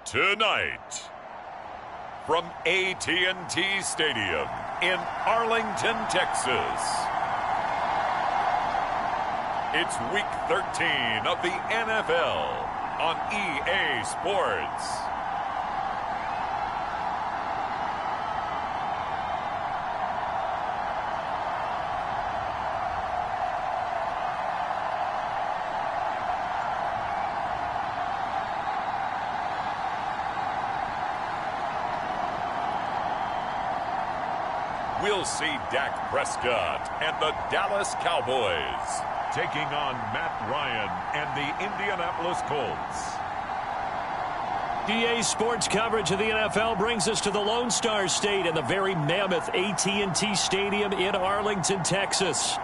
Tonight, from AT&T Stadium in Arlington, Texas, it's Week 13 of the NFL on EA Sports. we'll see Dak Prescott and the Dallas Cowboys taking on Matt Ryan and the Indianapolis Colts. EA Sports coverage of the NFL brings us to the Lone Star State and the very mammoth AT&T Stadium in Arlington, Texas.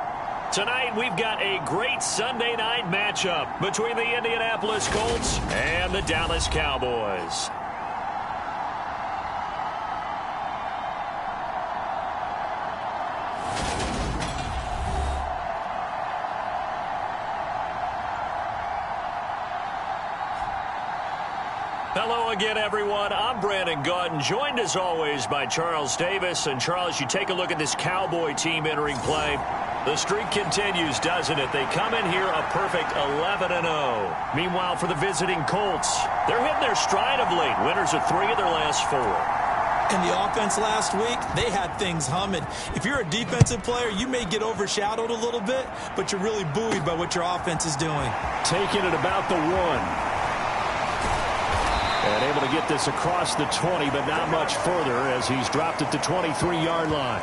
Tonight, we've got a great Sunday night matchup between the Indianapolis Colts and the Dallas Cowboys. Hello again, everyone. I'm Brandon Gautin, joined as always by Charles Davis. And Charles, you take a look at this Cowboy team entering play. The streak continues, doesn't it? They come in here a perfect 11-0. Meanwhile, for the visiting Colts, they're hitting their stride of late. Winners of 3 of their last 4. And the offense last week, they had things humming. If you're a defensive player, you may get overshadowed a little bit, but you're really buoyed by what your offense is doing. Taking it about the 1. And able to get this across the 20, but not much further as he's dropped at the 23-yard line.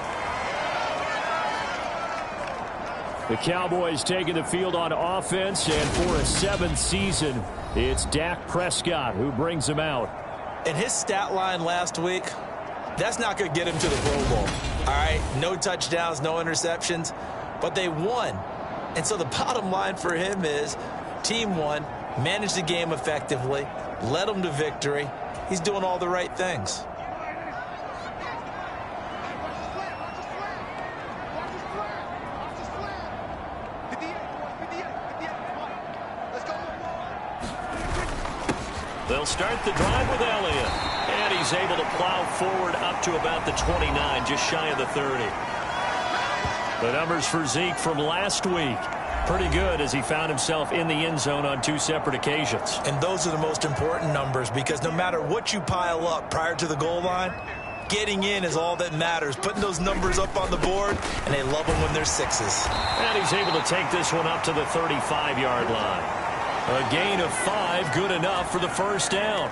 The Cowboys taking the field on offense, and for a 7th season, it's Dak Prescott who brings him out. And his stat line last week, that's not going to get him to the Pro Bowl. All right, no touchdowns, no interceptions, but they won. And so the bottom line for him is team won, managed the game effectively, led them to victory. He's doing all the right things. They'll start the drive with Elliott. And he's able to plow forward up to about the 29, just shy of the 30. The numbers for Zeke from last week. Pretty good as he found himself in the end zone on 2 separate occasions. And those are the most important numbers because no matter what you pile up prior to the goal line, getting in is all that matters. Putting those numbers up on the board, and they love them when they're 6s. And he's able to take this one up to the 35-yard line. A gain of 5, good enough for the first down.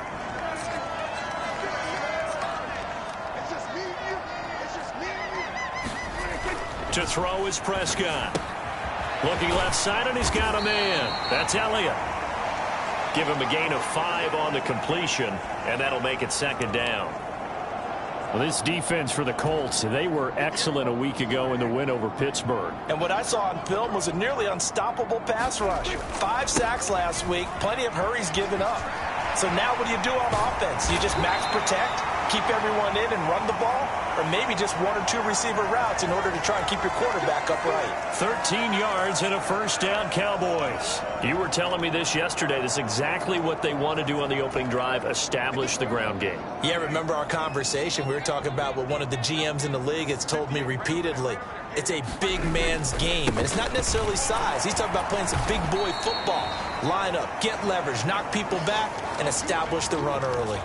To throw is Prescott. Looking left side, and he's got a man. That's Elliott. Give him a gain of 5 on the completion, and that'll make it 2nd down. Well, this defense for the Colts, they were excellent a week ago in the win over Pittsburgh. And what I saw on film was a nearly unstoppable pass rush. 5 sacks last week, plenty of hurries given up. So now what do you do on offense? You just max protect, keep everyone in and run the ball? Or maybe just 1 or 2 receiver routes in order to try and keep your quarterback upright. 13 yards and a first down, Cowboys. You were telling me this yesterday. This is exactly what they want to do on the opening drive, establish the ground game. Yeah, remember our conversation? We were talking about what one of the GMs in the league has told me repeatedly. It's a big man's game, and it's not necessarily size. He's talking about playing some big boy football. Line up, get leverage, knock people back, and establish the run early.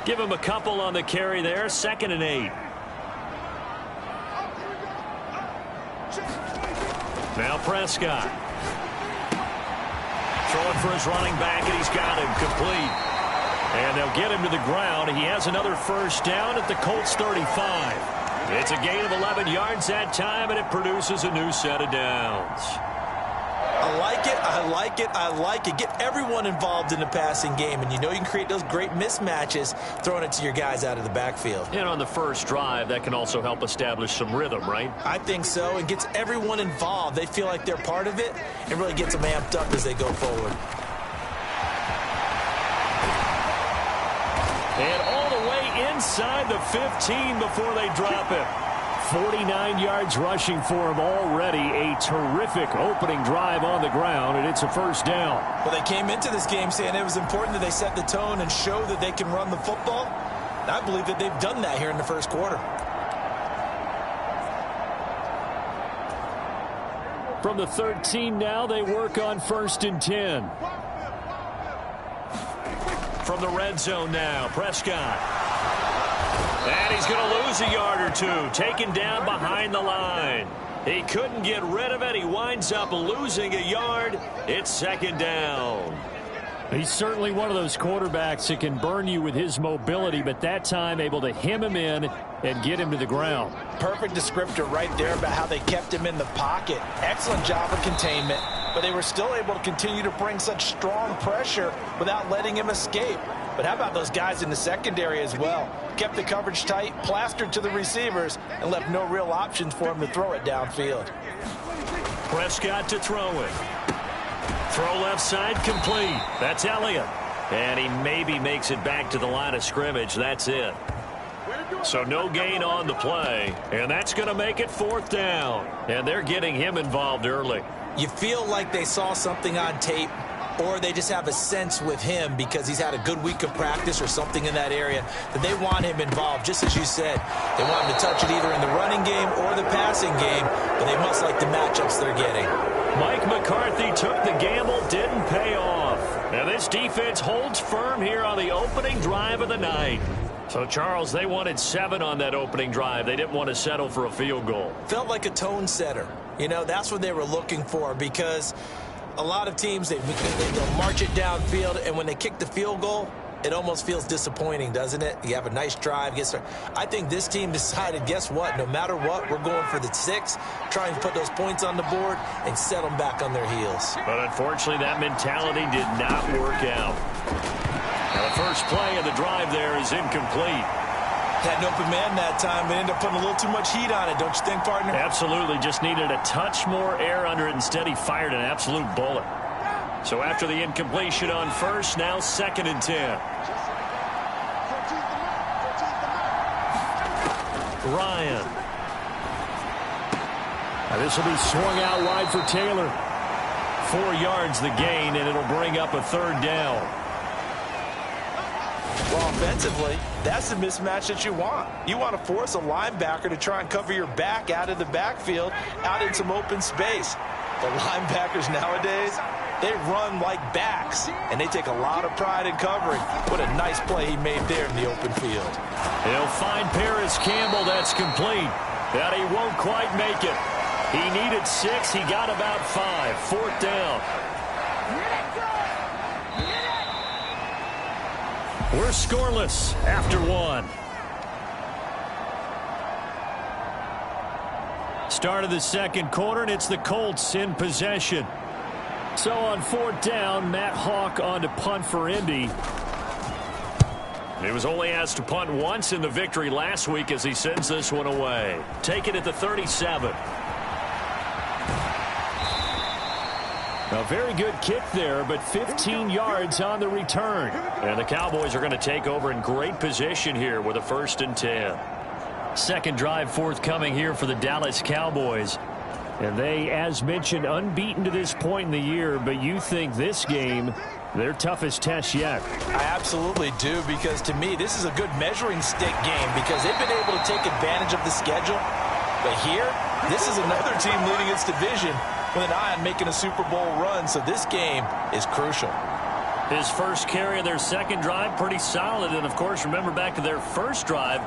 Give him a couple on the carry there. 2nd and 8. Now Prescott. Throwing for his running back, and he's got him complete. And they'll get him to the ground. He has another first down at the Colts 35. It's a gain of 11 yards that time, and it produces a new set of downs. I like it, I like it, I like it. Get everyone involved in the passing game, and you know you can create those great mismatches throwing it to your guys out of the backfield. And on the first drive, that can also help establish some rhythm, right? I think so, and gets everyone involved. They feel like they're part of it, and really gets them amped up as they go forward. And all the way inside the 15 before they drop it. 49 yards rushing for him already. A terrific opening drive on the ground, and it's a first down. Well, they came into this game saying it was important that they set the tone and show that they can run the football. And I believe that they've done that here in the first quarter. From the 13 now, they work on 1st and 10. From the red zone now, Prescott. And he's going to lose a yard or 2, taken down behind the line. He couldn't get rid of it. He winds up losing a yard. It's 2nd down. He's certainly one of those quarterbacks that can burn you with his mobility, but that time able to hem him in and get him to the ground. Perfect descriptor right there about how they kept him in the pocket. Excellent job of containment, but they were still able to continue to bring such strong pressure without letting him escape. But how about those guys in the secondary as well? Kept the coverage tight, plastered to the receivers, and left no real options for him to throw it downfield. Prescott to throw it. Throw left side complete. That's Elliott. And he maybe makes it back to the line of scrimmage. That's it. So no gain on the play. And that's going to make it 4th down. And they're getting him involved early. You feel like they saw something on tape, or they just have a sense with him because he's had a good week of practice or something in that area that they want him involved. Just as you said, they want him to touch it either in the running game or the passing game, but they must like the matchups they're getting. Mike McCarthy took the gamble, didn't pay off. And this defense holds firm here on the opening drive of the night. So, Charles, they wanted 7 on that opening drive. They didn't want to settle for a field goal. Felt like a tone setter. You know, that's what they were looking for, because a lot of teams, they'll march it downfield, and when they kick the field goal, it almost feels disappointing, doesn't it? You have a nice drive. I think this team decided, guess what? No matter what, we're going for the 6, trying to put those points on the board and set them back on their heels. But unfortunately, that mentality did not work out. Now, the first play of the drive there is incomplete. Had an open man that time, but ended up putting a little too much heat on it, don't you think, partner? Absolutely. Just needed a touch more air under it. Instead, he fired an absolute bullet. So after the incompletion on first, now 2nd and 10. Ryan. Now this will be swung out wide for Taylor. 4 yards the gain, and it'll bring up a 3rd down. Well, offensively, that's the mismatch that you want. You want to force a linebacker to try and cover your back out of the backfield, out in some open space. The linebackers nowadays, they run like backs, and they take a lot of pride in covering. What a nice play he made there in the open field. He'll find Paris Campbell. That's complete. But he won't quite make it. He needed 6. He got about 5. 4th down. We're scoreless after 1. Start of the 2nd quarter, and it's the Colts in possession. So on 4th down, Matt Hawk on to punt for Indy. He was only asked to punt once in the victory last week as he sends this one away. Take it at the 37. A very good kick there, but 15 yards on the return. And the Cowboys are going to take over in great position here with a 1st and 10. 2nd drive forthcoming here for the Dallas Cowboys. And they, as mentioned, unbeaten to this point in the year, but you think this game, their toughest test yet. I absolutely do, because to me, this is a good measuring stick game because they've been able to take advantage of the schedule. But here, this is another team leading its division with an eye on making a Super Bowl run, so this game is crucial. His first carry of their 2nd drive, pretty solid. And, of course, remember back to their 1st drive,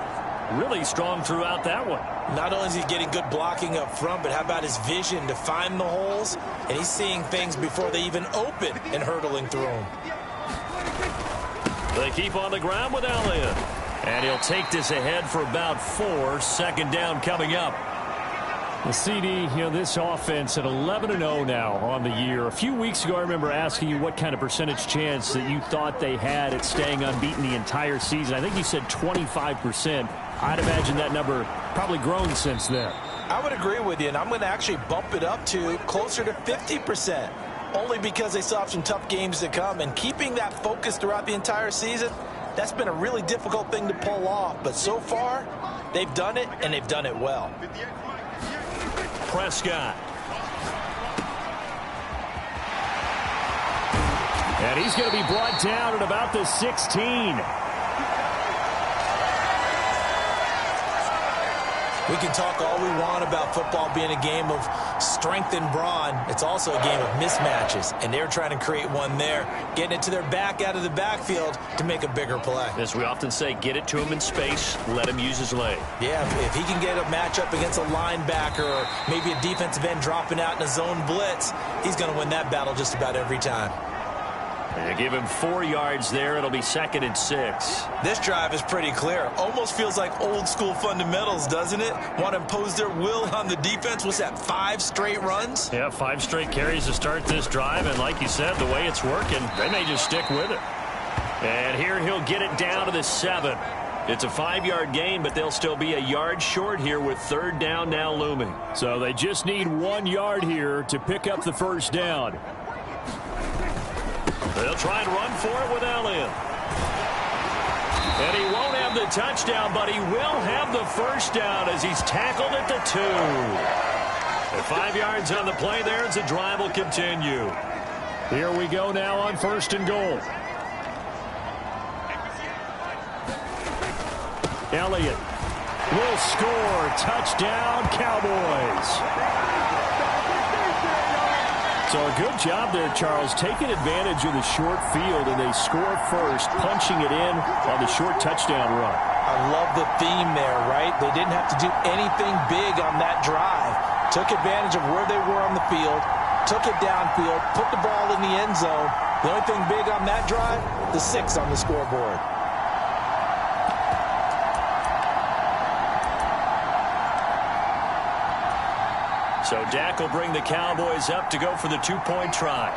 really strong throughout that one. Not only is he getting good blocking up front, but how about his vision to find the holes? And he's seeing things before they even open and hurdling through them. They keep on the ground with Elliott. And he'll take this ahead for about 4. 2nd down coming up. The CD, this offense at 11-0 now on the year. A few weeks ago, I remember asking you what kind of percentage chance that you thought they had at staying unbeaten the entire season. I think you said 25%. I'd imagine that number probably grown since then. I would agree with you, and I'm going to actually bump it up to closer to 50%, only because they still have some tough games to come. And keeping that focus throughout the entire season, that's been a really difficult thing to pull off. But so far, they've done it, and they've done it well. Prescott. And he's going to be brought down at about the 16. We can talk all we want about football being a game of strength and brawn. It's also a game of mismatches, and they're trying to create one there, getting it to their back out of the backfield to make a bigger play. As we often say, get it to him in space, let him use his leg. Yeah, if he can get a matchup against a linebacker or maybe a defensive end dropping out in a zone blitz, he's going to win that battle just about every time. They give him 4 yards there. It'll be 2nd and 6. This drive is pretty clear. Almost feels like old school fundamentals, doesn't it? Want to impose their will on the defense. What's that, 5 straight runs? Yeah, 5 straight carries to start this drive. And like you said, the way it's working, they may just stick with it. And here he'll get it down to the 7. It's a 5-yard gain, but they'll still be a yard short here with 3rd down now looming. So they just need 1 yard here to pick up the first down. They'll try and run for it with Elliott. And he won't have the touchdown, but he will have the first down as he's tackled at the 2. And 5 yards on the play there as the drive will continue. Here we go now on 1st and goal. Elliott will score. Touchdown, Cowboys. So a good job there, Charles, taking advantage of the short field, and they score first, punching it in on the short touchdown run. I love the theme there, right? They didn't have to do anything big on that drive. Took advantage of where they were on the field, took it downfield, put the ball in the end zone. The only thing big on that drive, the 6 on the scoreboard. So Dak will bring the Cowboys up to go for the 2-point try.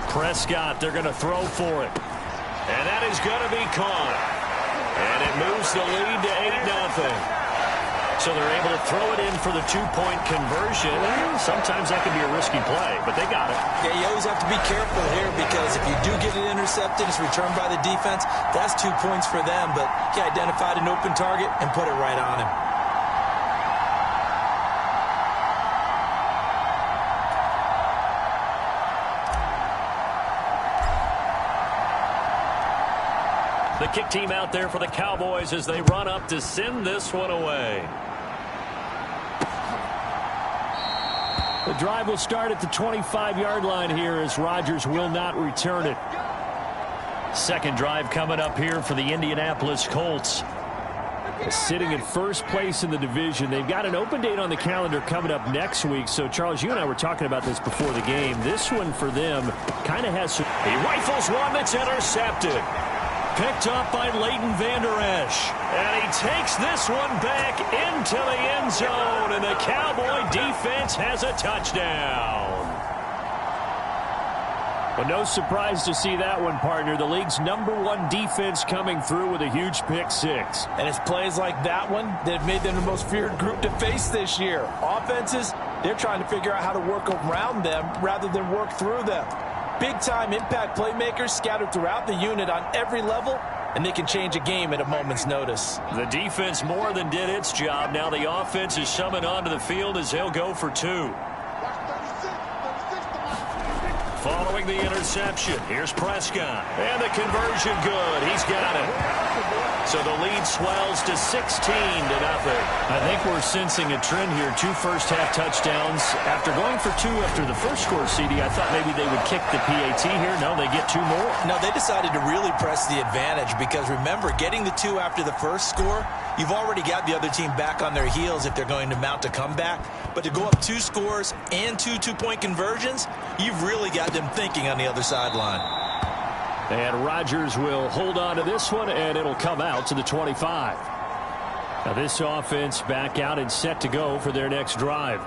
Prescott, they're going to throw for it. And that is going to be caught. And it moves the lead to 8-0. So they're able to throw it in for the 2-point conversion. Sometimes that can be a risky play, but they got it. Yeah, you always have to be careful here because if you do get it intercepted, it's returned by the defense. That's 2 points for them, but he identified an open target and put it right on him. The kick team out there for the Cowboys as they run up to send this one away. The drive will start at the 25-yard line here as Rodgers will not return it. Second drive coming up here for the Indianapolis Colts. Sitting in first place in the division. They've got an open date on the calendar coming up next week. So, Charles, you and I were talking about this before the game. This one for them kind of has some... He rifles one that's intercepted. Picked up by Leighton Vander Esch. And he takes this one back into the end zone. And the Cowboy defense has a touchdown. Well, no surprise to see that one, partner. The league's #1 defense coming through with a huge pick-6. And it's plays like that one that have made them the most feared group to face this year. Offenses, they're trying to figure out how to work around them rather than work through them. Big-time impact playmakers scattered throughout the unit on every level, and they can change a game at a moment's notice. The defense more than did its job. Now the offense is summoned onto the field as they'll go for 2. Following the interception, here's Prescott. And the conversion good. He's got it. So the lead swells to 16-0. I think we're sensing a trend here. 2 first-half touchdowns. After going for 2 after the first score, CD, I thought maybe they would kick the PAT here. No, they get 2 more. No, they decided to really press the advantage because, remember, getting the 2 after the first score, you've already got the other team back on their heels if they're going to mount a comeback. But to go up 2 scores and 2 two-point conversions, you've really got them thinking on the other sideline. And Rodgers will hold on to this one, and it'll come out to the 25. Now this offense back out and set to go for their next drive.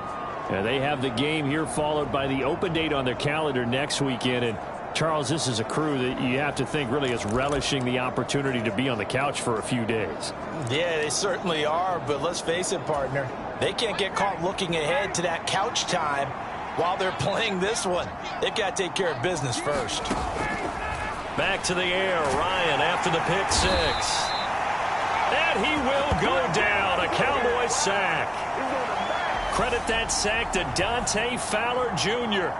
They have the game here followed by the open date on their calendar next weekend. And Charles, this is a crew that you have to think really is relishing the opportunity to be on the couch for a few days. Yeah, they certainly are, but let's face it, partner. They can't get caught looking ahead to that couch time while they're playing this one. They've got to take care of business first. Back to the air, Ryan after the pick 6. And he will go down, a Cowboy sack. Credit that sack to Dante Fowler Jr.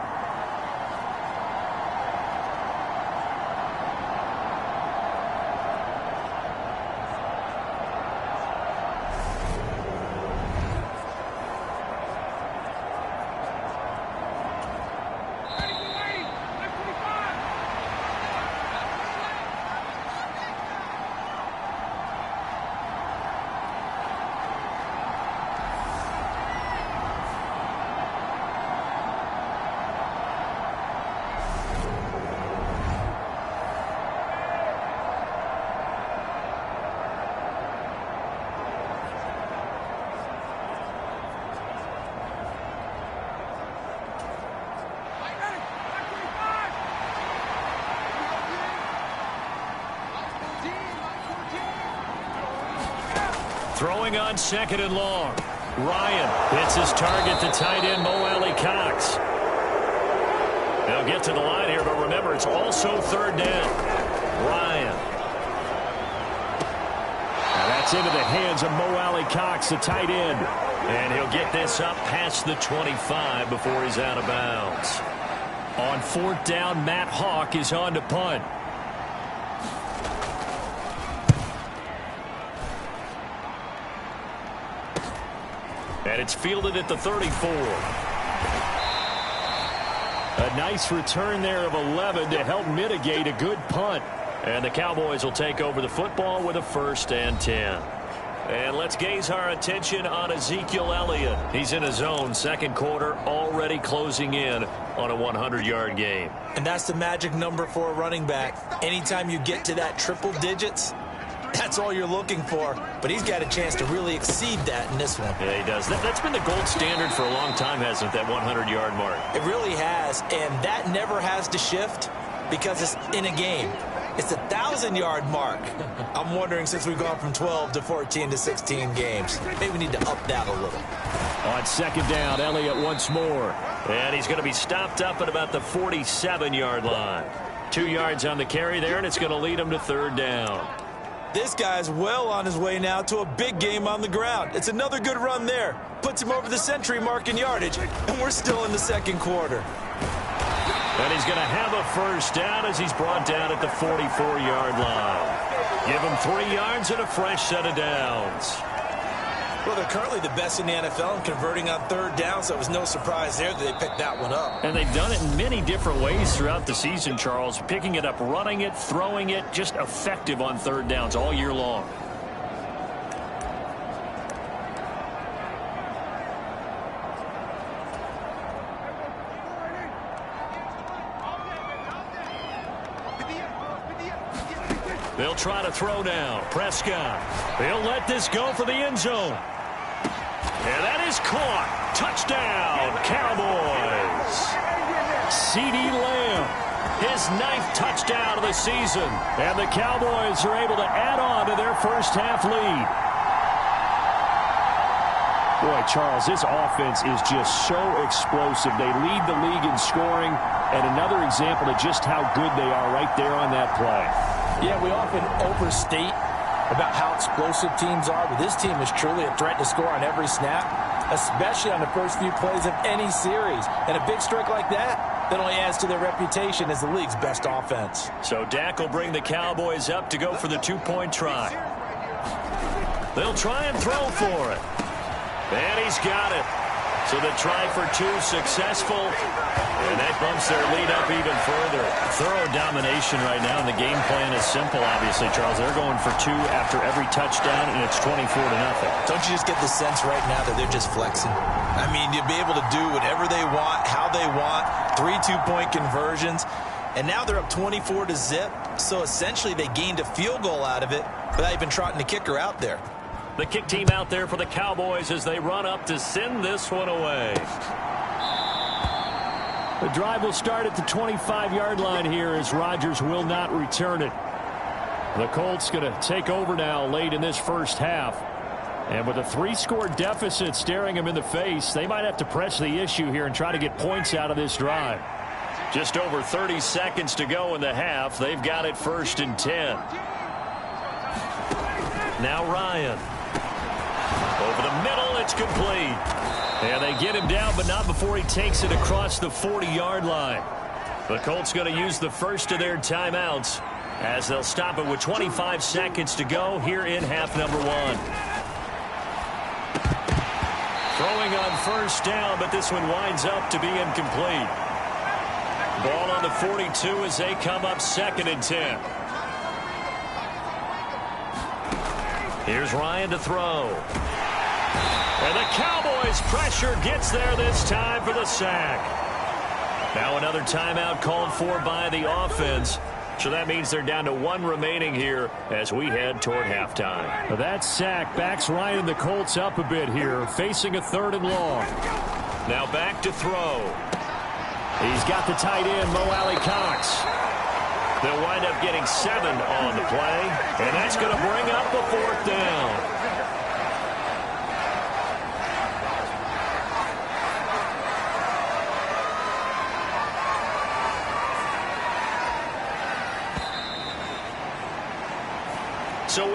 Throwing on 2nd and long. Ryan hits his target, the tight end, Mo Alley-Cox. They'll get to the line here, but remember, it's also 3rd down. Ryan. Now that's into the hands of Mo Alley-Cox, the tight end. And he'll get this up past the 25 before he's out of bounds. On 4th down, Matt Hawk is on to punt. And it's fielded at the 34. A nice return there of 11 to help mitigate a good punt. And the Cowboys will take over the football with a 1st and 10. And let's gaze our attention on Ezekiel Elliott. He's in his zone, 2nd quarter, already closing in on a 100-yard game. And that's the magic number for a running back. Anytime you get to that triple digits, that's all you're looking for. But he's got a chance to really exceed that in this one. Yeah, he does. That's been the gold standard for a long time, hasn't it, that 100-yard mark? It really has, and that never has to shift because it's in a game. It's a 1,000-yard mark. I'm wondering, since we've gone from 12 to 14 to 16 games, maybe we need to up that a little. On 2nd down, Elliott once more. And he's going to be stopped up at about the 47-yard line. 2 yards on the carry there, and it's going to lead him to 3rd down. This guy's well on his way now to a big game on the ground. It's another good run there. Puts him over the century mark in yardage, and we're still in the 2nd quarter. And he's going to have a 1st down as he's brought down at the 44-yard line. Give him 3 yards and a fresh set of downs. Well, they're currently the best in the NFL in converting on 3rd down, so it was no surprise there that they picked that one up. And they've done it in many different ways throughout the season, Charles. Picking it up, running it, throwing it, just effective on 3rd downs all year long. They'll try to throw now. Prescott. They'll let this go for the end zone. And that is caught. Touchdown, Cowboys. CeeDee Lamb, his 9th touchdown of the season. And the Cowboys are able to add on to their first-half lead. Boy, Charles, this offense is just so explosive. They lead the league in scoring, and another example of just how good they are right there on that play. Yeah, we often overstate about how explosive teams are, but this team is truly a threat to score on every snap, especially on the first few plays of any series. And a big strike like that only adds to their reputation as the league's best offense. So Dak will bring the Cowboys up to go for the 2-point try. They'll try and throw for it. And he's got it. So the try for 2 successful, and that bumps their lead up even further. Thorough domination right now, and the game plan is simple, obviously, Charles. They're going for 2 after every touchdown, and it's 24-0. Don't you just get the sense right now that they're just flexing? I mean, you'll be able to do whatever they want, how they want, 3 2-point conversions, and now they're up 24-0, so essentially they gained a field goal out of it without even trotting the kicker out there. The kick team out there for the Cowboys as they run up to send this one away. The drive will start at the 25-yard line here as Rodgers will not return it. The Colts going to take over now late in this first half. And with a 3-score deficit staring them in the face, they might have to press the issue here and try to get points out of this drive. Just over 30 seconds to go in the half. They've got it 1st and 10. Now Ryan. Over the middle, it's complete. And they get him down, but not before he takes it across the 40-yard line. The Colts going to use the first of their timeouts as they'll stop it with 25 seconds to go here in half number 1. Throwing on 1st down, but this one winds up to be incomplete. Ball on the 42 as they come up 2nd and 10. Here's Ryan to throw. And the Cowboys pressure gets there this time for the sack. Now another timeout called for by the offense. So that means they're down to 1 remaining here as we head toward halftime. Now that sack backs Ryan and the Colts up a bit here, facing a 3rd and long. Now back to throw. He's got the tight end, Mo Alley-Cox. They'll wind up getting 7 on the play, and that's going to bring up the 4th down.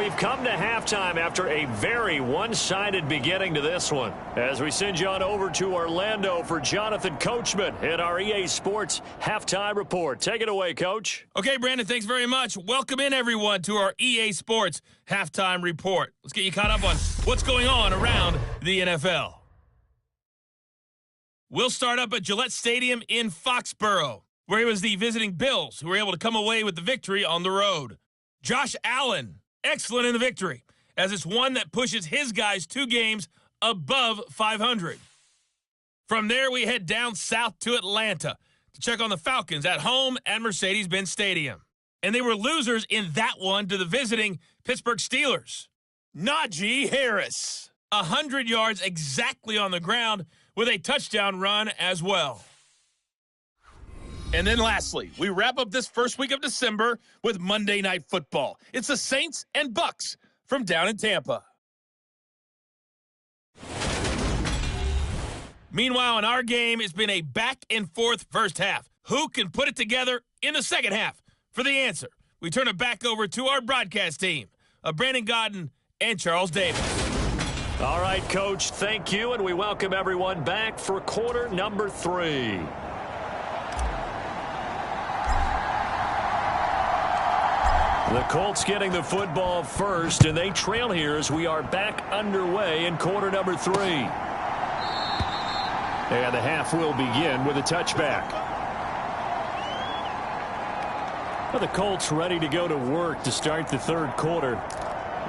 we've come to halftime after a very one-sided beginning to this one. As we send you on over to Orlando for Jonathan Coachman in our EA Sports Halftime Report. Take it away, Coach. Okay, Brandon, thanks very much. Welcome in, everyone, to our EA Sports Halftime Report. Let's get you caught up on what's going on around the NFL. We'll start up at Gillette Stadium in Foxborough, where it was the visiting Bills who were able to come away with the victory on the road. Josh Allen, excellent in the victory, as it's one that pushes his guys 2 games above 500. From there, we head down south to Atlanta to check on the Falcons at home at Mercedes-Benz Stadium. And they were losers in that one to the visiting Pittsburgh Steelers. Najee Harris, 100 yards exactly on the ground with a touchdown run as well. And then lastly, we wrap up this first week of December with Monday Night Football. It's the Saints and Bucks from down in Tampa. Meanwhile, in our game, it's been a back-and-forth first half. Who can put it together in the second half? For the answer, we turn it back over to our broadcast team of Brandon Godden and Charles Davis. All right, Coach, thank you, and we welcome everyone back for quarter number 3. The Colts getting the football first, and they trail here as we are back underway in quarter number 3. And the half will begin with a touchback. Well, the Colts ready to go to work to start the third quarter.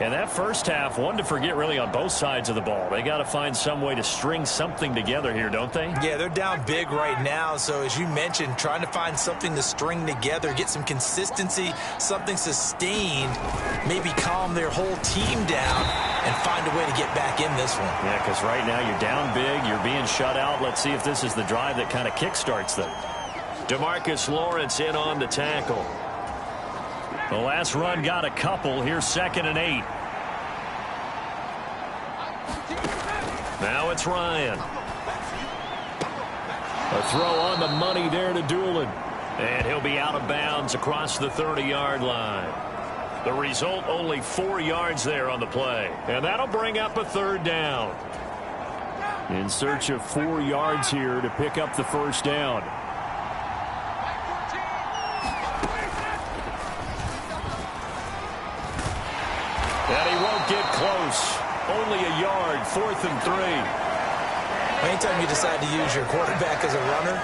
And that first half, one to forget really on both sides of the ball. They got to find some way to string something together here, don't they? Yeah, they're down big right now. So as you mentioned, trying to find something to string together, get some consistency, something sustained, maybe calm their whole team down and find a way to get back in this one. Yeah, because right now you're down big, you're being shut out. Let's see if this is the drive that kind of kickstarts them. DeMarcus Lawrence in on the tackle. The last run got a couple. Here's 2nd and 8. Now it's Ryan. A throw on the money there to Doolin. And he'll be out of bounds across the 30-yard line. The result, only 4 yards there on the play. And that'll bring up a 3rd down. In search of 4 yards here to pick up the first down. And he won't get close. Only a yard, 4th and 3. Anytime you decide to use your quarterback as a runner,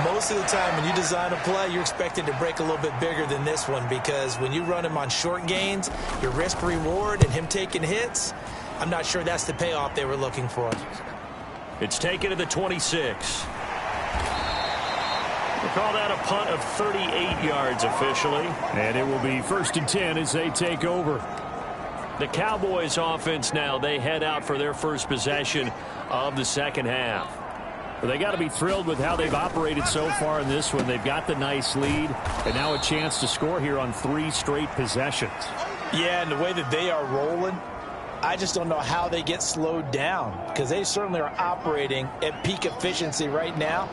most of the time when you design a play, you're expected to break a little bit bigger than this one, because when you run him on short gains, your risk-reward and him taking hits, I'm not sure that's the payoff they were looking for. It's taken to the 26. We'll call that a punt of 38 yards officially. And it will be 1st and 10 as they take over. The Cowboys offense now, they head out for their first possession of the second half. Well, they got to be thrilled with how they've operated so far in this one. They've got the nice lead, and now a chance to score here on 3 straight possessions. Yeah, and the way that they are rolling, I just don't know how they get slowed down, because they certainly are operating at peak efficiency right now.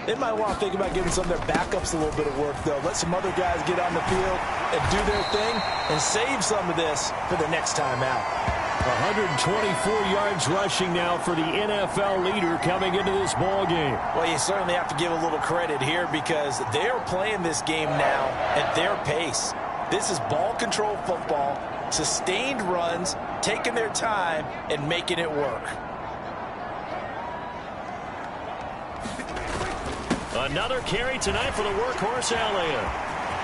They might want to think about giving some of their backups a little bit of work, though. Let some other guys get on the field and do their thing and save some of this for the next time out. 124 yards rushing now for the NFL leader coming into this ball game. Well, you certainly have to give a little credit here, because they are playing this game now at their pace. This is ball control football, sustained runs, taking their time and making it work. Another carry tonight for the workhorse Elliott.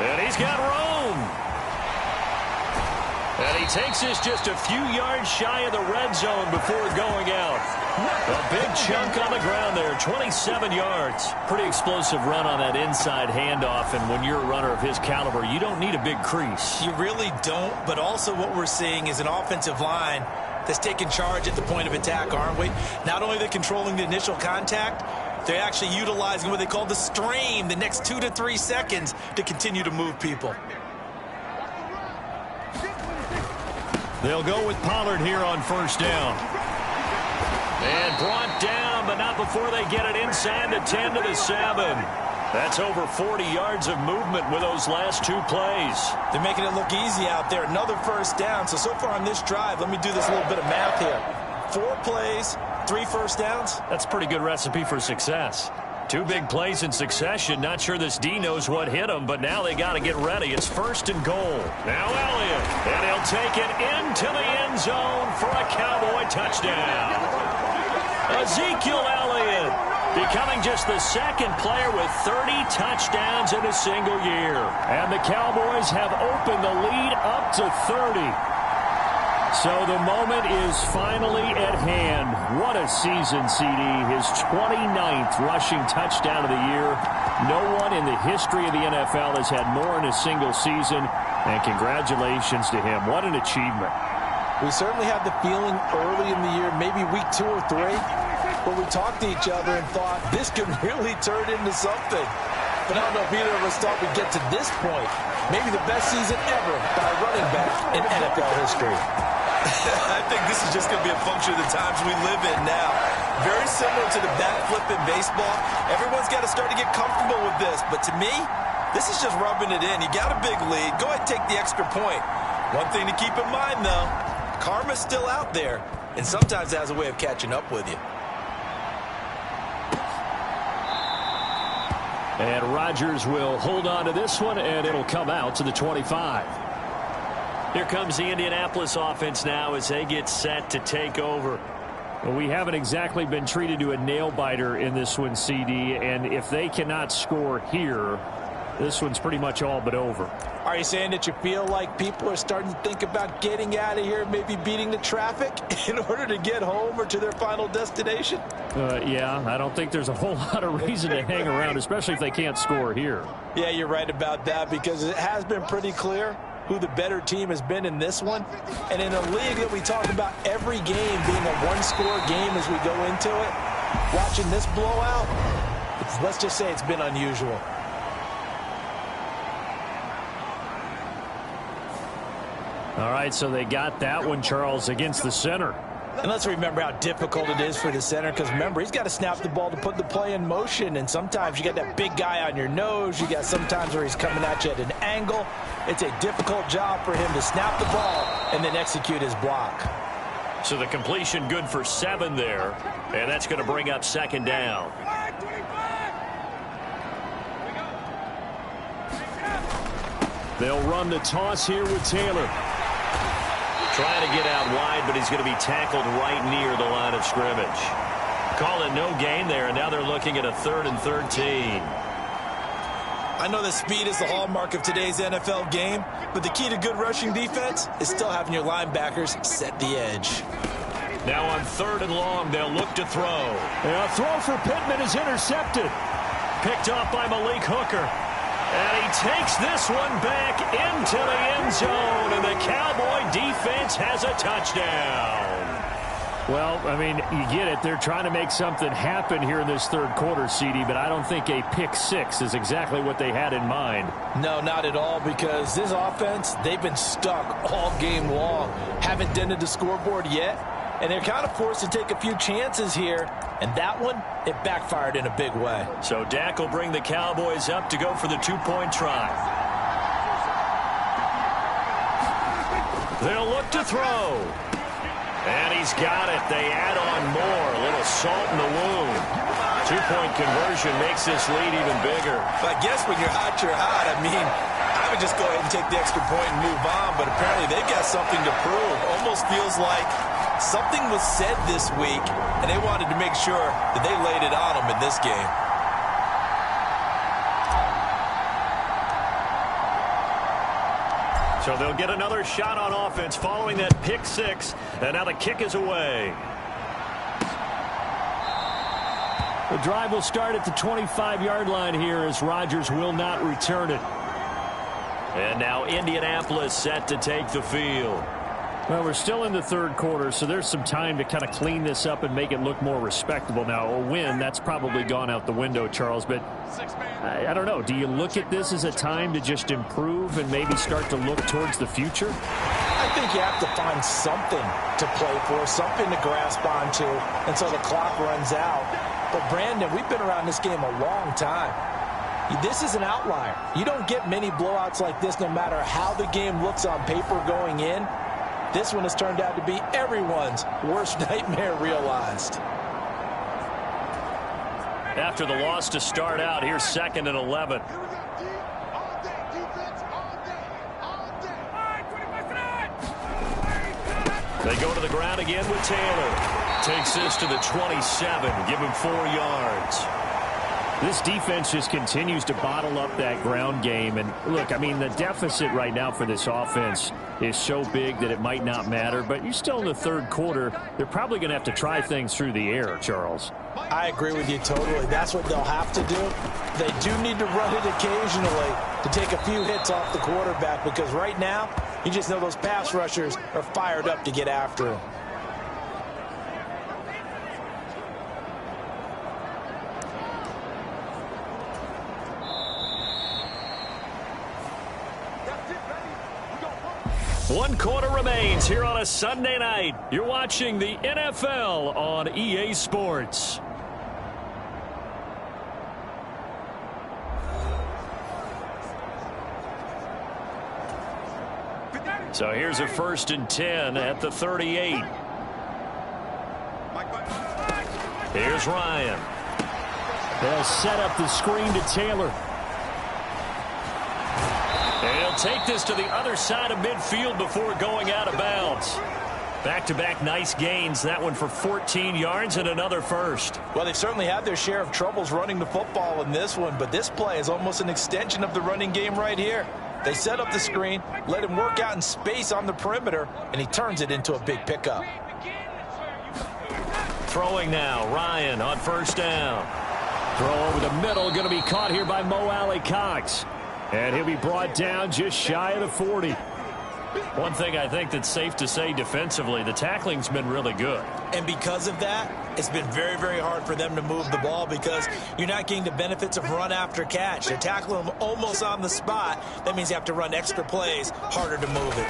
And he's got room. And he takes this just a few yards shy of the red zone before going out. A big chunk on the ground there, 27 yards. Pretty explosive run on that inside handoff, and when you're a runner of his caliber, you don't need a big crease. You really don't, but also what we're seeing is an offensive line that's taking charge at the point of attack, aren't we? Not only are they controlling the initial contact, they're actually utilizing what they call the stream, the next 2 to 3 seconds, to continue to move people. They'll go with Pollard here on first down. And brought down, but not before they get it inside the 10 to the 7. That's over 40 yards of movement with those last 2 plays. They're making it look easy out there. Another first down. So far on this drive, let me do this little bit of math here. 4 plays, 3 first downs. That's a pretty good recipe for success. 2 big plays in succession. Not sure this D knows what hit him, but now they got to get ready. It's 1st and goal. Now Elliott, and he'll take it into the end zone for a Cowboy touchdown. Ezekiel Elliott becoming just the 2nd player with 30 touchdowns in a single year. And the Cowboys have opened the lead up to 30. So the moment is finally at hand. What a season, CD. His 29th rushing touchdown of the year. No one in the history of the NFL has had more in a single season. And congratulations to him. What an achievement. We certainly had the feeling early in the year, maybe week 2 or 3, where we talked to each other and thought this could really turn into something. But I don't know if either of us thought we'd get to this point. Maybe the best season ever by a running back in NFL history. I think this is just going to be a function of the times we live in now. Very similar to the bat flip in baseball. Everyone's got to start to get comfortable with this. But to me, this is just rubbing it in. You got a big lead. Go ahead and take the extra point. One thing to keep in mind, though, karma's still out there. And sometimes it has a way of catching up with you. And Rodgers will hold on to this one, and it'll come out to the 25. Here comes the Indianapolis offense now as they get set to take over. Well, we haven't exactly been treated to a nail-biter in this one, CD, and if they cannot score here, this one's pretty much all but over. Are you saying that you feel like people are starting to think about getting out of here, maybe beating the traffic in order to get home or to their final destination? Yeah, I don't think there's a whole lot of reason to hang around, especially if they can't score here. Yeah, you're right about that, because it has been pretty clear who the better team has been in this one. And in a league that we talk about every game being a one-score game as we go into it, watching this blowout, let's just say it's been unusual. All right, so they got that one, Charles, against the center. And let's remember how difficult it is for the center, because remember, he's got to snap the ball to put the play in motion, and sometimes you got that big guy on your nose. You got sometimes where he's coming at you at an angle. It's a difficult job for him to snap the ball and then execute his block. So the completion good for 7 there, and that's going to bring up 2nd down. They'll run the toss here with Taylor. Trying to get out wide, but he's going to be tackled right near the line of scrimmage. Call it no gain there, and now they're looking at a 3rd and 13. I know that speed is the hallmark of today's NFL game, but the key to good rushing defense is still having your linebackers set the edge. Now on 3rd and long, they'll look to throw. A throw for Pittman is intercepted. Picked off by Malik Hooker. And he takes this one back into the end zone, and the Cowboy defense has a touchdown. Well, I mean, you get it. They're trying to make something happen here in this 3rd quarter, CD, but I don't think a pick 6 is exactly what they had in mind. No, not at all, because this offense, they've been stuck all game long. Haven't dented the scoreboard yet, and they're kind of forced to take a few chances here, and that one, it backfired in a big way. So Dak will bring the Cowboys up to go for the 2-point try. They'll look to throw. And he's got it. They add on more. A little salt in the wound. 2-point conversion makes this lead even bigger. But I guess when you're hot, you're hot. I mean, I would just go ahead and take the extra point and move on, but apparently they've got something to prove. Almost feels like something was said this week, and they wanted to make sure that they laid it on them in this game. So they'll get another shot on offense following that pick 6, and now the kick is away. The drive will start at the 25-yard line here as Rodgers will not return it. And now Indianapolis set to take the field. Well, we're still in the 3rd quarter, so there's some time to kind of clean this up and make it look more respectable. Now, a win, that's probably gone out the window, Charles, but I don't know. Do you look at this as a time to just improve and maybe start to look towards the future? I think you have to find something to play for, something to grasp onto until the clock runs out. But, Brandon, we've been around this game a long time. This is an outlier. You don't get many blowouts like this no matter how the game looks on paper going in. This one has turned out to be everyone's worst nightmare realized. After the loss to start out, here's 2nd and 11. They go to the ground again with Taylor. Takes this to the 27. Give him 4 yards. This defense just continues to bottle up that ground game. And look, I mean, the deficit right now for this offense is so big that it might not matter. But you're still in the 3rd quarter. They're probably going to have to try things through the air, Charles. I agree with you totally. That's what they'll have to do. They do need to run it occasionally to take a few hits off the quarterback, because right now, you just know those pass rushers are fired up to get after him. One quarter remains here on a Sunday night. You're watching the NFL on EA Sports. So here's a 1st and 10 at the 38. Here's Ryan. They'll set up the screen to Taylor. And he'll take this to the other side of midfield before going out of bounds. Back-to-back nice gains. That one for 14 yards and another first. Well, they've certainly had their share of troubles running the football in this one, but this play is almost an extension of the running game right here. They set up the screen, let him work out in space on the perimeter, and he turns it into a big pickup. Throwing now, Ryan on 1st down. Throw over the middle, going to be caught here by Mo Alley-Cox. And he'll be brought down just shy of the 40. One thing I think that's safe to say defensively, the tackling's been really good. And because of that, it's been very, very hard for them to move the ball, because you're not getting the benefits of run after catch. They're tackling them almost on the spot. That means you have to run extra plays, harder to move it.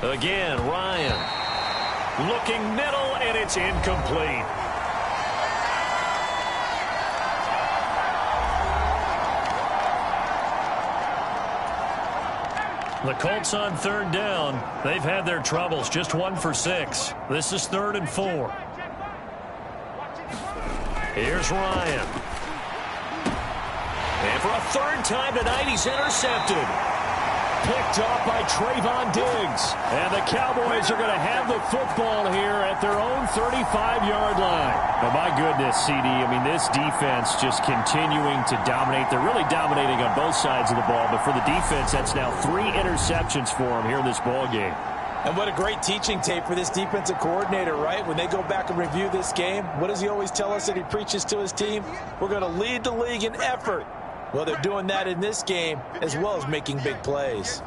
Again, Ryan looking middle, and it's incomplete. The Colts on 3rd down. They've had their troubles. Just 1 for 6. This is 3rd and 4. Here's Ryan. And for a 3rd time tonight, he's intercepted. Picked off by Trayvon Diggs. And the Cowboys are going to have the football here at their own 35-yard line. Oh, my goodness, CD. I mean, this defense just continuing to dominate. They're really dominating on both sides of the ball. But for the defense, that's now 3 interceptions for them here in this ball game. And what a great teaching tape for this defensive coordinator, right? When they go back and review this game, what does he always tell us that he preaches to his team? We're going to lead the league in effort. Well, they're doing that in this game, as well as making big plays.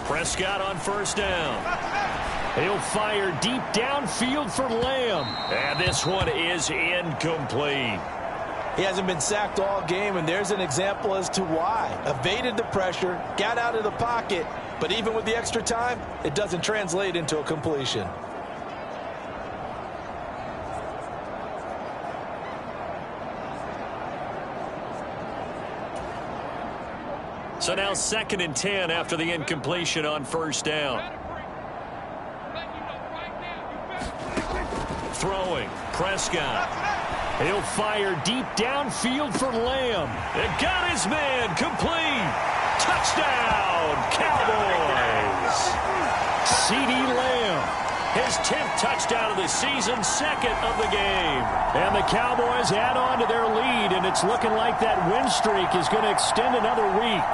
Prescott on 1st down. He'll fire deep downfield for Lamb. And this one is incomplete. He hasn't been sacked all game, and there's an example as to why. Evaded the pressure, got out of the pocket, but even with the extra time, it doesn't translate into a completion. So now 2nd and 10 after the incompletion on 1st down. Throwing, Prescott. He'll fire deep downfield for Lamb. It got his man, complete. Touchdown, Cowboys. CD Lamb. His 10th touchdown of the season, 2nd of the game. And the Cowboys add on to their lead, and it's looking like that win streak is going to extend another week.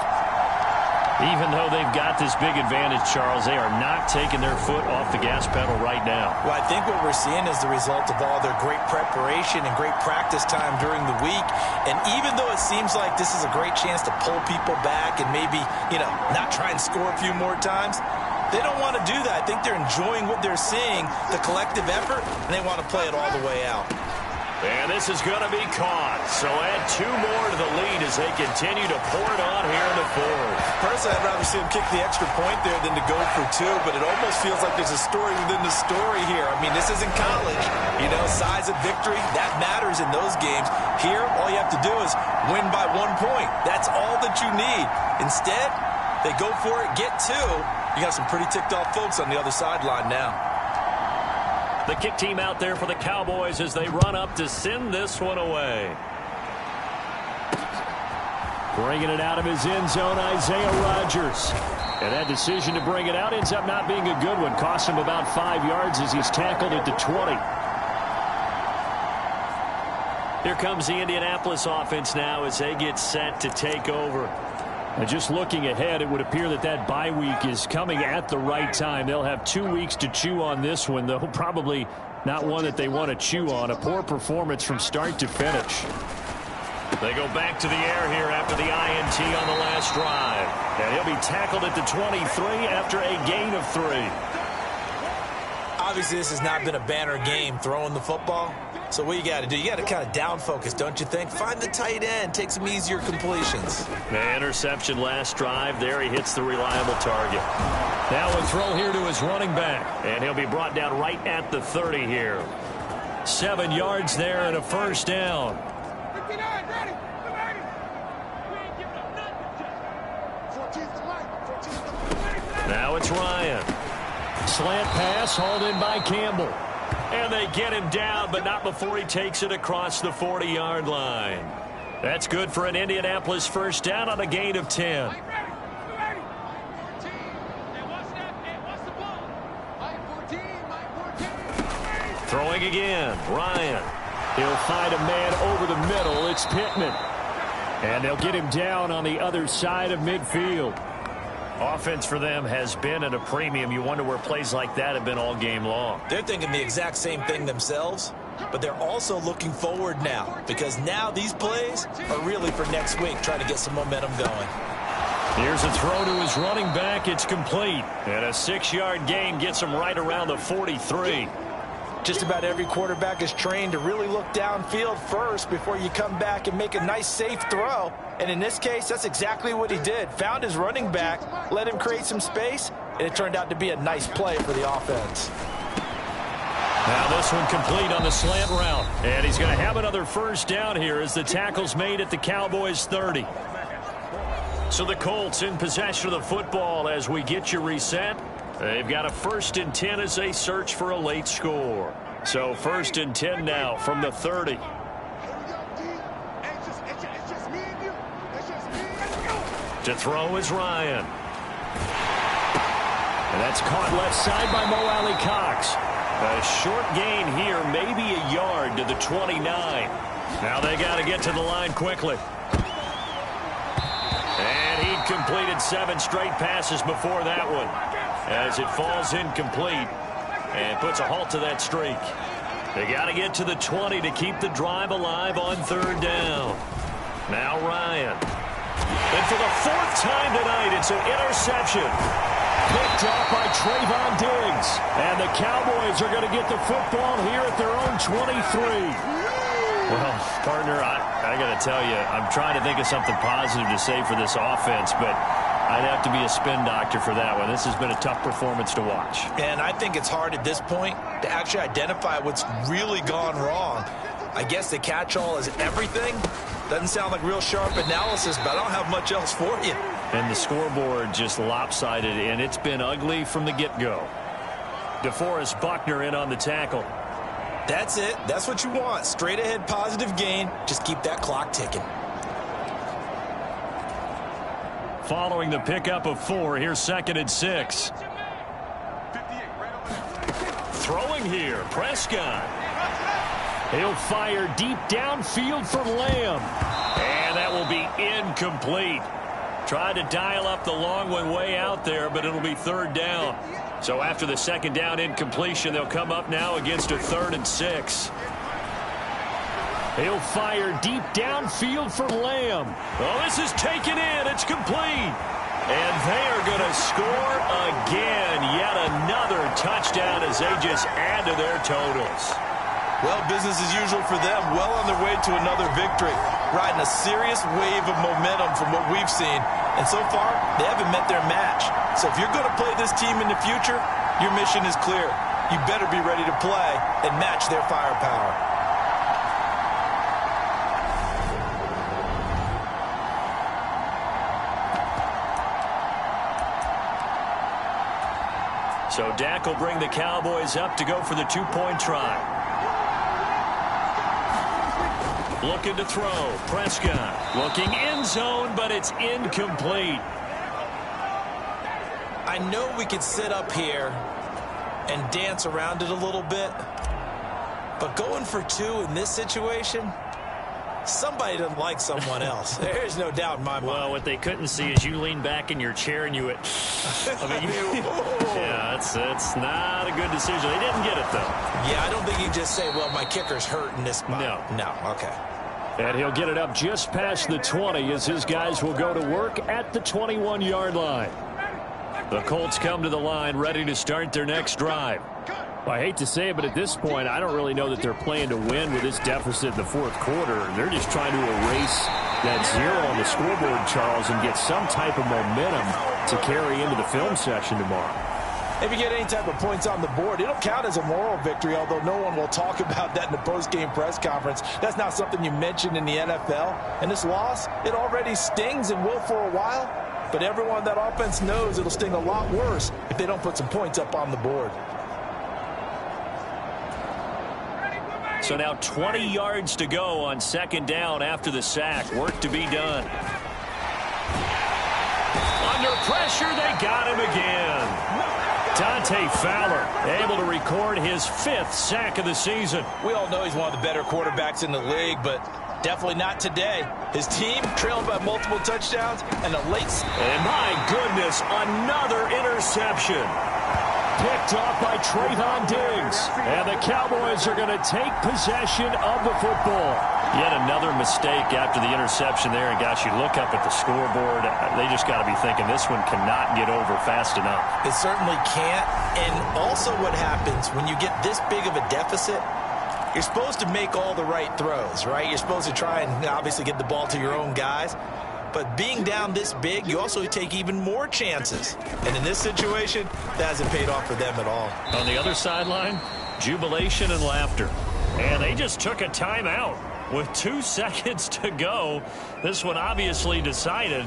Even though they've got this big advantage, Charles, they are not taking their foot off the gas pedal right now. Well, I think what we're seeing is the result of all their great preparation and great practice time during the week. And even though it seems like this is a great chance to pull people back and maybe, not try and score a few more times, they don't want to do that. I think they're enjoying what they're seeing, the collective effort, and they want to play it all the way out. And this is going to be caught. So add 2 more to the lead as they continue to pour it on here in the fourth. Personally, I'd rather see him kick the extra point there than to go for 2, but it almost feels like there's a story within the story here. I mean, this isn't college. You know, size of victory, that matters in those games. Here, all you have to do is win by 1 point. That's all that you need. Instead, they go for it, get 2. You got some pretty ticked-off folks on the other sideline now. The kick team out there for the Cowboys as they run up to send this one away. Bringing it out of his end zone, Isaiah Rodgers. And that decision to bring it out ends up not being a good one. Cost him about 5 yards as he's tackled at the 20. Here comes the Indianapolis offense now as they get set to take over. And just looking ahead, it would appear that that bye week is coming at the right time. They'll have 2 weeks to chew on this one, though probably not one that they want to chew on. A poor performance from start to finish. They go back to the air here after the INT on the last drive. And he'll be tackled at the 23 after a gain of 3. Obviously, this has not been a banner game throwing the football. So what you got to do, you got to kind of down focus, don't you think? Find the tight end, take some easier completions. The interception last drive. There he hits the reliable target. Now a throw here to his running back. And he'll be brought down right at the 30 here. 7 yards there and a first down. Now it's Ryan. Slant pass hauled in by Campbell. And they get him down, but not before he takes it across the 40-yard line. That's good for an Indianapolis first down on a gain of 10. Throwing again, Ryan. He'll find a man over the middle. It's Pittman. And they'll get him down on the other side of midfield. Offense for them has been at a premium. You wonder where plays like that have been all game long. They're thinking the exact same thing themselves, but they're also looking forward now because now these plays are really for next week, trying to get some momentum going. Here's a throw to his running back. It's complete. And a 6-yard gain gets him right around the 43. Just about every quarterback is trained to really look downfield first before you come back and make a nice, safe throw. And in this case, that's exactly what he did. Found his running back, let him create some space, and it turned out to be a nice play for the offense. Now this one complete on the slant route. And he's going to have another first down here as the tackle's made at the Cowboys 30. So the Colts in possession of the football as we get you reset. They've got a 1st and 10 as they search for a late score. So 1st and 10 now from the 30. To throw is Ryan. And that's caught left side by Mo Alley Cox. A short gain here, maybe a yard to the 29. Now they got to get to the line quickly. And he'd completed 7 straight passes before that one, as it falls incomplete and puts a halt to that streak. They got to get to the 20 to keep the drive alive on 3rd down. Now Ryan. And for the 4th time tonight, it's an interception. Picked off by Trayvon Diggs. And the Cowboys are going to get the football here at their own 23. Well, partner, I got to tell you, I'm trying to think of something positive to say for this offense, but I'd have to be a spin doctor for that one. This has been a tough performance to watch. And I think it's hard at this point to actually identify what's really gone wrong. I guess the catch-all is everything. Doesn't sound like real sharp analysis, but I don't have much else for you. And the scoreboard just lopsided, and it's been ugly from the get-go. DeForest Buckner in on the tackle. That's it. That's what you want. Straight ahead positive gain. Just keep that clock ticking. Following the pickup of 4, here's 2nd and 6. Throwing here, Prescott. He'll fire deep downfield for Lamb. And that will be incomplete. Tried to dial up the long one way out there, but it'll be 3rd down. So after the 2nd down incompletion, they'll come up now against a 3rd and 6. He'll fire deep downfield for Lamb. Oh, this is taken in. It's complete. And they are going to score again. Yet another touchdown as they just add to their totals. Well, business as usual for them, well on their way to another victory, riding a serious wave of momentum from what we've seen. And so far, they haven't met their match. So if you're going to play this team in the future, your mission is clear. You better be ready to play and match their firepower. So Dak will bring the Cowboys up to go for the two-point try. Looking to throw. Prescott looking end zone, but it's incomplete. I know we could sit up here and dance around it a little bit, but going for two in this situation, somebody doesn't like someone else. There's no doubt in my mind. Well, what they couldn't see is you lean back in your chair and you went, yeah, it's not a good decision. They didn't get it, though. Yeah, I don't think you just say, well, my kicker's hurt in this spot. No, okay. And he'll get it up just past the 20 as his guys will go to work at the 21-yard line. The Colts come to the line ready to start their next drive. Well, I hate to say it, but at this point, I don't really know that they're playing to win with this deficit in the fourth quarter. They're just trying to erase that zero on the scoreboard, Charles, and get some type of momentum to carry into the film session tomorrow. If you get any type of points on the board, it'll count as a moral victory, although no one will talk about that in the post-game press conference. That's not something you mentioned in the NFL. And this loss, it already stings and will for a while. But everyone on that offense knows it'll sting a lot worse if they don't put some points up on the board. So now 20 yards to go on second down after the sack. Work to be done. Under pressure, they got him again. Dante Fowler able to record his 5th sack of the season. We all know he's one of the better quarterbacks in the league, but definitely not today. His team trailing by multiple touchdowns and a late... And my goodness, another interception. Picked off by Trayvon Diggs. And the Cowboys are going to take possession of the football. Yet another mistake after the interception there. And gosh, you look up at the scoreboard, they just got to be thinking this one cannot get over fast enough. It certainly can't. And also what happens when you get this big of a deficit, you're supposed to make all the right throws, right? You're supposed to try and obviously get the ball to your own guys. But being down this big, you also take even more chances. And in this situation, that hasn't paid off for them at all. On the other sideline, jubilation and laughter. And they just took a timeout with 2 seconds to go. This one obviously decided.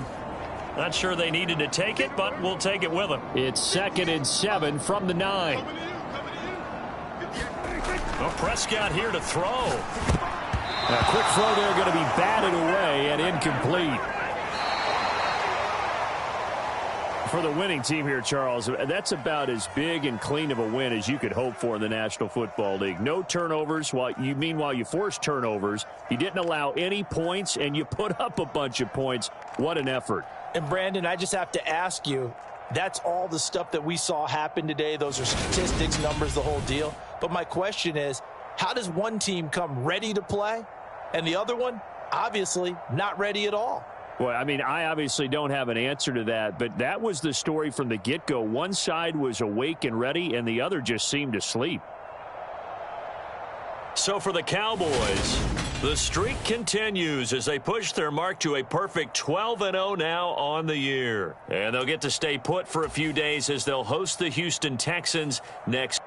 Not sure they needed to take it, but we'll take it with them. It's 2nd and 7 from the 9. Well, Prescott here to throw. A quick throw there going to be batted away and incomplete. For the winning team here, Charles, that's about as big and clean of a win as you could hope for in the National Football League. No turnovers. Meanwhile, you forced turnovers. You didn't allow any points, and you put up a bunch of points. What an effort. And, Brandon, I just have to ask you, that's all the stuff that we saw happen today. Those are statistics, numbers, the whole deal. But my question is, how does one team come ready to play, and the other one, obviously, not ready at all? Well, I mean, I obviously don't have an answer to that, but that was the story from the get-go. One side was awake and ready, and the other just seemed to sleep. So for the Cowboys, the streak continues as they push their mark to a perfect 12-0 now on the year. And they'll get to stay put for a few days as they'll host the Houston Texans next.